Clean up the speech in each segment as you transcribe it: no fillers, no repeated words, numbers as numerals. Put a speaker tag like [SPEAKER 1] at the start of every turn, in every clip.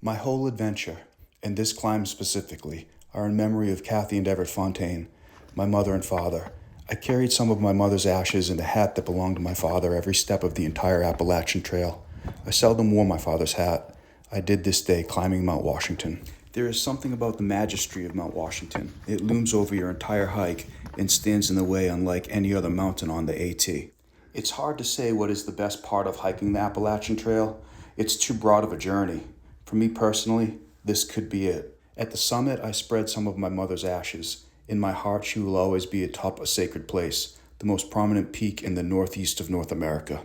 [SPEAKER 1] My whole adventure, and this climb specifically, are in memory of Kathy and Everett Fontaine, my mother and father. I carried some of my mother's ashes in the hat that belonged to my father every step of the entire Appalachian Trail. I seldom wore my father's hat. I did this day climbing Mount Washington. There is something about the majesty of Mount Washington. It looms over your entire hike and stands in the way unlike any other mountain on the AT. It's hard to say what is the best part of hiking the Appalachian Trail. It's too broad of a journey. For me personally, this could be it. At the summit, I spread some of my mother's ashes. In my heart, she will always be atop a sacred place, the most prominent peak in the northeast of North America.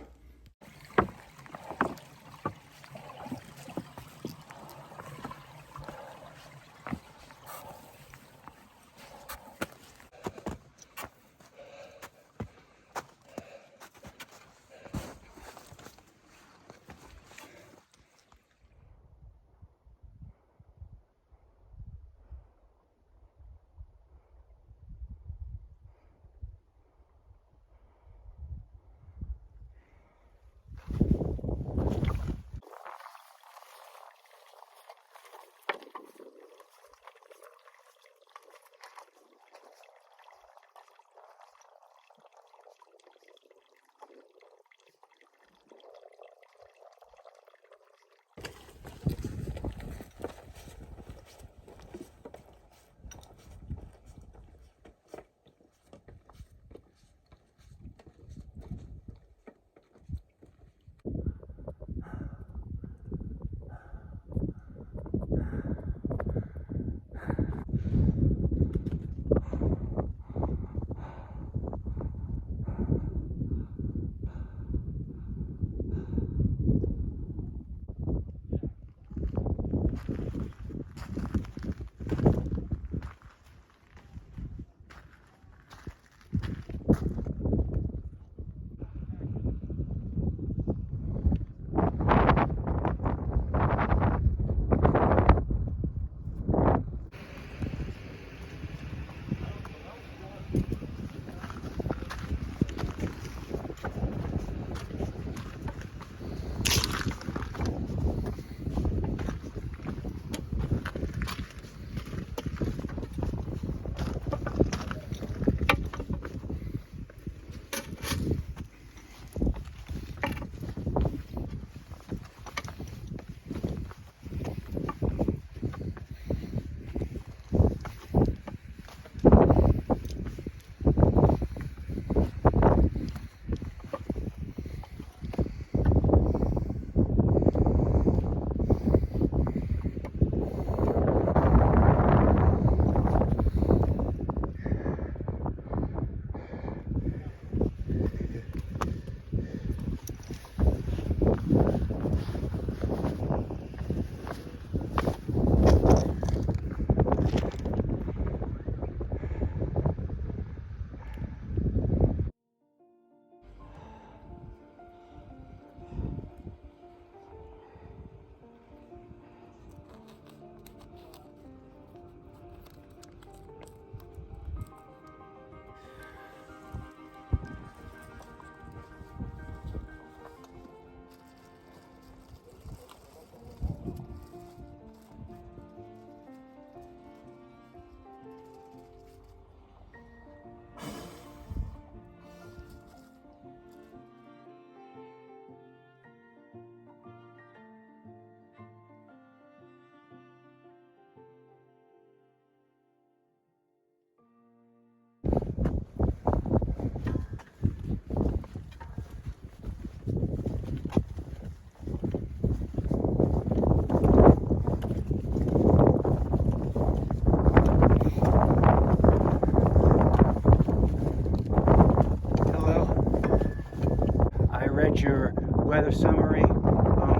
[SPEAKER 1] Your weather summary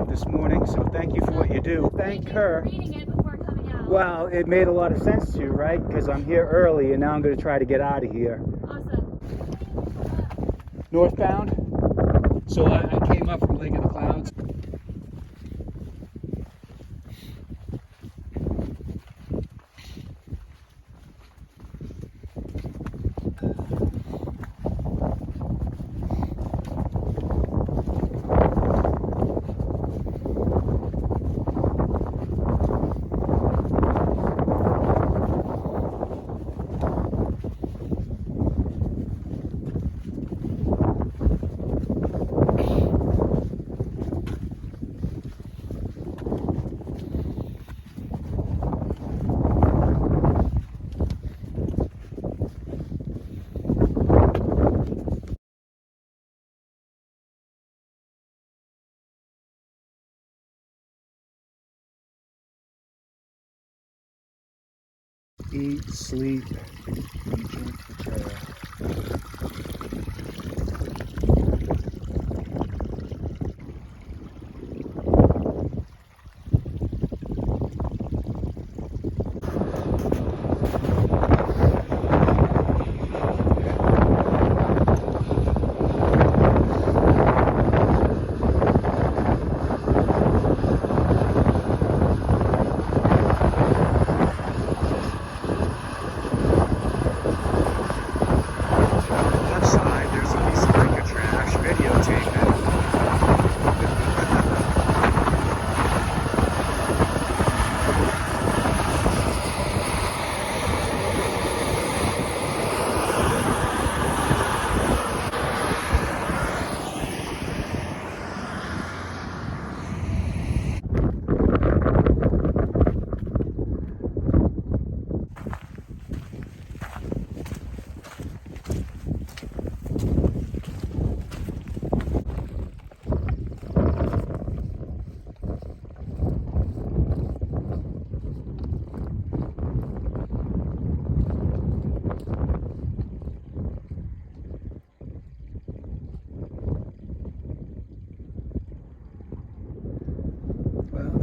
[SPEAKER 1] this morning, so thank you for what you do. Thank her.
[SPEAKER 2] Reading it before coming out.
[SPEAKER 1] Well, it made a lot of sense to you, right? Because I'm here early and now I'm going to try to get out of here.
[SPEAKER 2] Awesome.
[SPEAKER 1] Northbound. So I came up from Lake of the Clouds. eat, sleep, and drink the trail.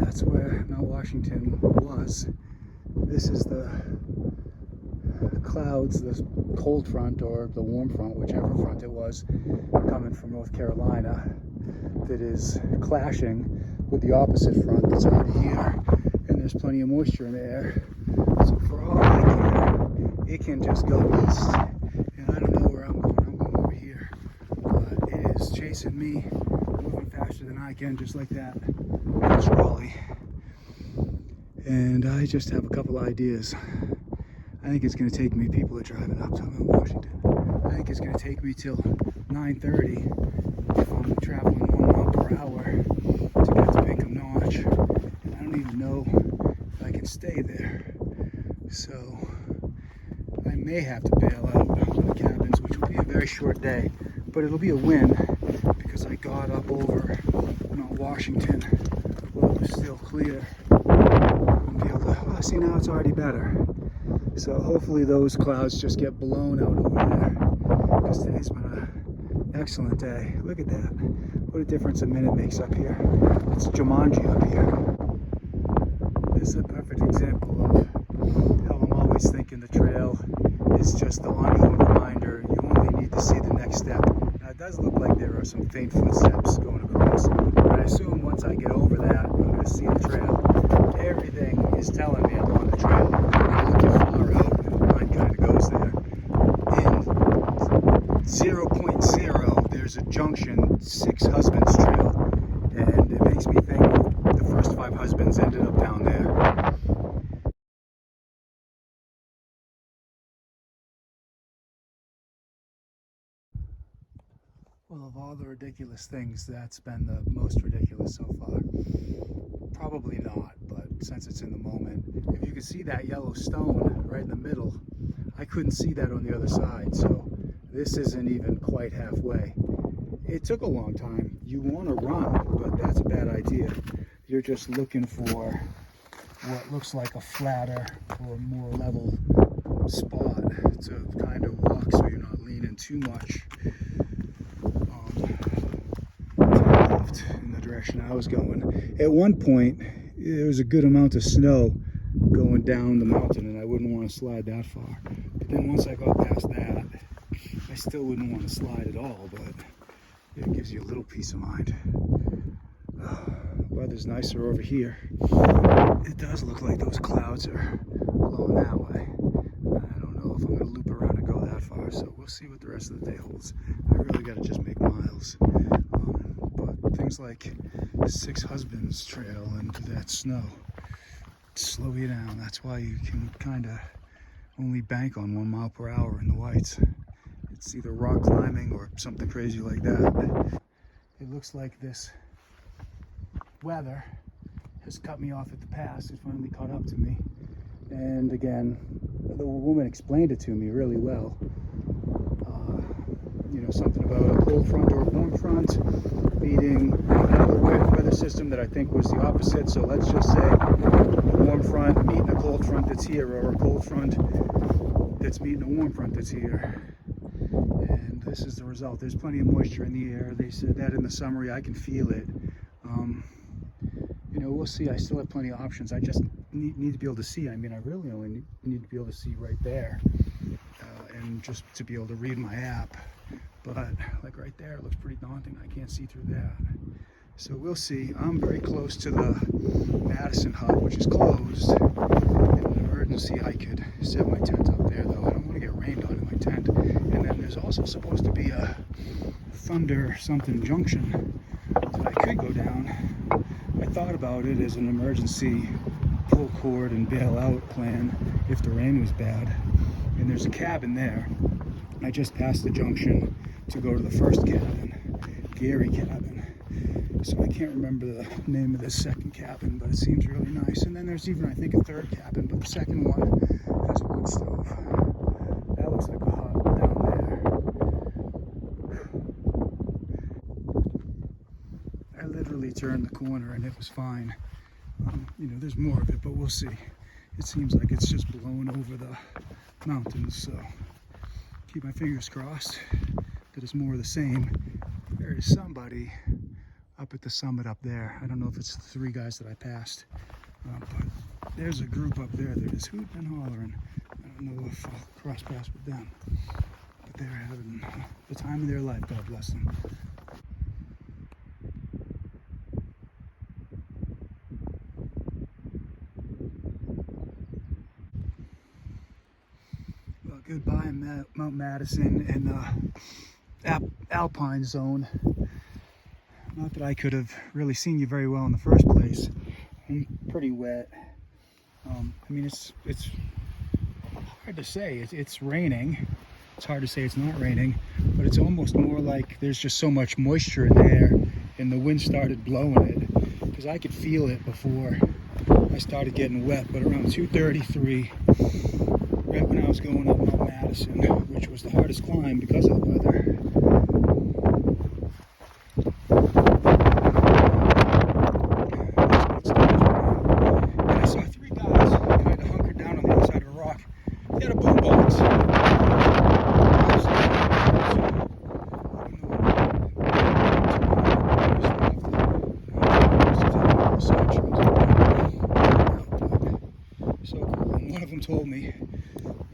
[SPEAKER 1] That's where Mount Washington was. This is the clouds, the cold front or the warm front, whichever front it was, coming from North Carolina, that is clashing with the opposite front that's over here. And there's plenty of moisture in the air. So for all I care, it can just go east. And I don't know where I'm going. I'm going over here. But it is chasing me, moving faster than I can, just like that. That's Raleigh. And I just have a couple ideas. I think it's going to take me, people are driving up to Mount Washington. I think it's going to take me till 9:30 if I'm traveling 1 mile per hour to get to Pinkham Notch. And I don't even know if I can stay there. So I may have to bail out on the cabins, which will be a very short day. But it'll be a win because I got up over Mount Washington while it was still clear. And be able to, oh, see, now it's already better. So hopefully those clouds just get blown out over there, because today's been an excellent day. Look at that. What a difference a minute makes up here. It's Jumanji up here. This is a perfect example of how I'm always thinking the trail is just the ongoing reminder. You only need to see the next step. Now it does look like there are some faint footsteps going across, but I assume once I get over that, I'm going to see the trail. Everything is telling me I'm on the trail. I'm looking far out, and the line kind of goes there. In 0.0, there's a junction, 6 husbands trail, and it makes me think the first 5 husbands ended up down there. Well, of all the ridiculous things, that's been the most ridiculous so far. Probably not, but since it's in the moment, if you could see that yellow stone right in the middle, I couldn't see that on the other side, so this isn't even quite halfway. It took a long time. You want to run, but that's a bad idea. You're just looking for what looks like a flatter or more level spot to kind of walk so you're not leaning too much to the left in the direction I was going. At one point, there was a good amount of snow going down the mountain, and I wouldn't want to slide that far. But then once I got past that, I still wouldn't want to slide at all, but it gives you a little peace of mind. Weather's nicer over here. It does look like those clouds are blowing that way. I don't know if I'm going to loop around and go that far, so we'll see what the rest of the day holds. I really got to just make miles. But things like 6 Husbands Trail and that snow slow you down. That's why you can kind of only bank on 1 mile per hour in the whites. It's either rock climbing or something crazy like that. It looks like this weather has cut me off at the pass. It finally caught up to me. And again, the woman explained it to me really well. something about a cold front or a warm front meeting another weather system that I think was the opposite. So let's just say a warm front meeting a cold front that's here, or a cold front that's meeting a warm front that's here. And this is the result. There's plenty of moisture in the air. They said that in the summary. I can feel it. We'll see. I still have plenty of options. I just need to be able to see. I mean, I really only need to be able to see right there, and just to be able to read my app. But like right there, it looks pretty daunting. I can't see through that. So we'll see. I'm very close to the Madison hut, which is closed. In an emergency, I could set my tent up there, though. I don't want to get rained on in my tent. And then there's also supposed to be a thunder something junction that I could go down. I thought about it as an emergency pull cord and bail out plan if the rain was bad. And there's a cabin there. I just passed the junction to go to the first cabin, Gary cabin. So I can't remember the name of this second cabin, but it seems really nice. And then there's even, I think, a third cabin, but the second one has a wood stove. That looks like a hut down there. I literally turned the corner and it was fine. There's more of it, but we'll see. It seems like it's just blown over the mountains, so keep my fingers crossed that it's more of the same. There is somebody up at the summit up there. I don't know if it's the three guys that I passed, but there's a group up there that is hooting and hollering. I don't know if I'll cross paths with them, but they're having the time of their life. God bless them. Well, goodbye Mount Madison and the Alpine zone. Not that I could have really seen you very well in the first place. I'm pretty wet. I mean, it's hard to say. It's raining. It's hard to say it's not raining, but it's almost more like there's just so much moisture in the air, and the wind started blowing it, because I could feel it before I started getting wet. But around 2:33, right when I was going up Mount Madison, which was the hardest climb because of the weather, told me,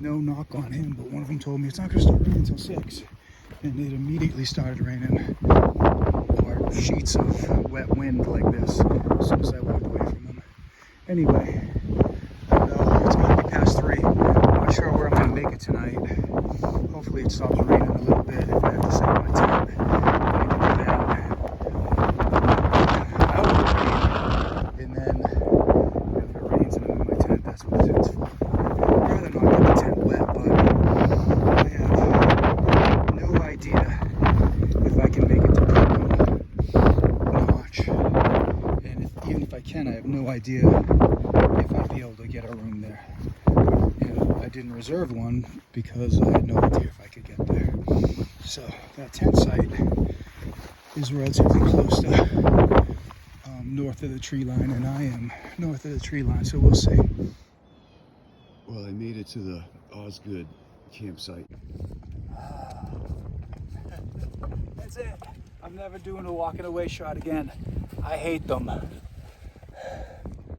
[SPEAKER 1] no knock on him, but one of them told me it's not going to start raining until 6, and it immediately started raining, or sheets of wet wind like this as soon as I walked away from him. Anyway, it's going to be past 3. I'm not sure where I'm going to make it tonight. Hopefully it stops raining a little bit if I have to set my tent. I need to do that out of the rain, and then if it rains and I'm in my tent, that's what the tent's for. Rather not get the tent wet, but I have no idea if I can make it to Poco Notch. And even if I can, I have no idea if I'd be able to get a room there. And I didn't reserve one because I had no idea if I could get there. So that tent site is relatively close to north of the tree line, and I am north of the tree line, so we'll see.
[SPEAKER 2] Well, I made it to the Osgood campsite.
[SPEAKER 1] That's it. I'm never doing a walking away shot again. I hate them.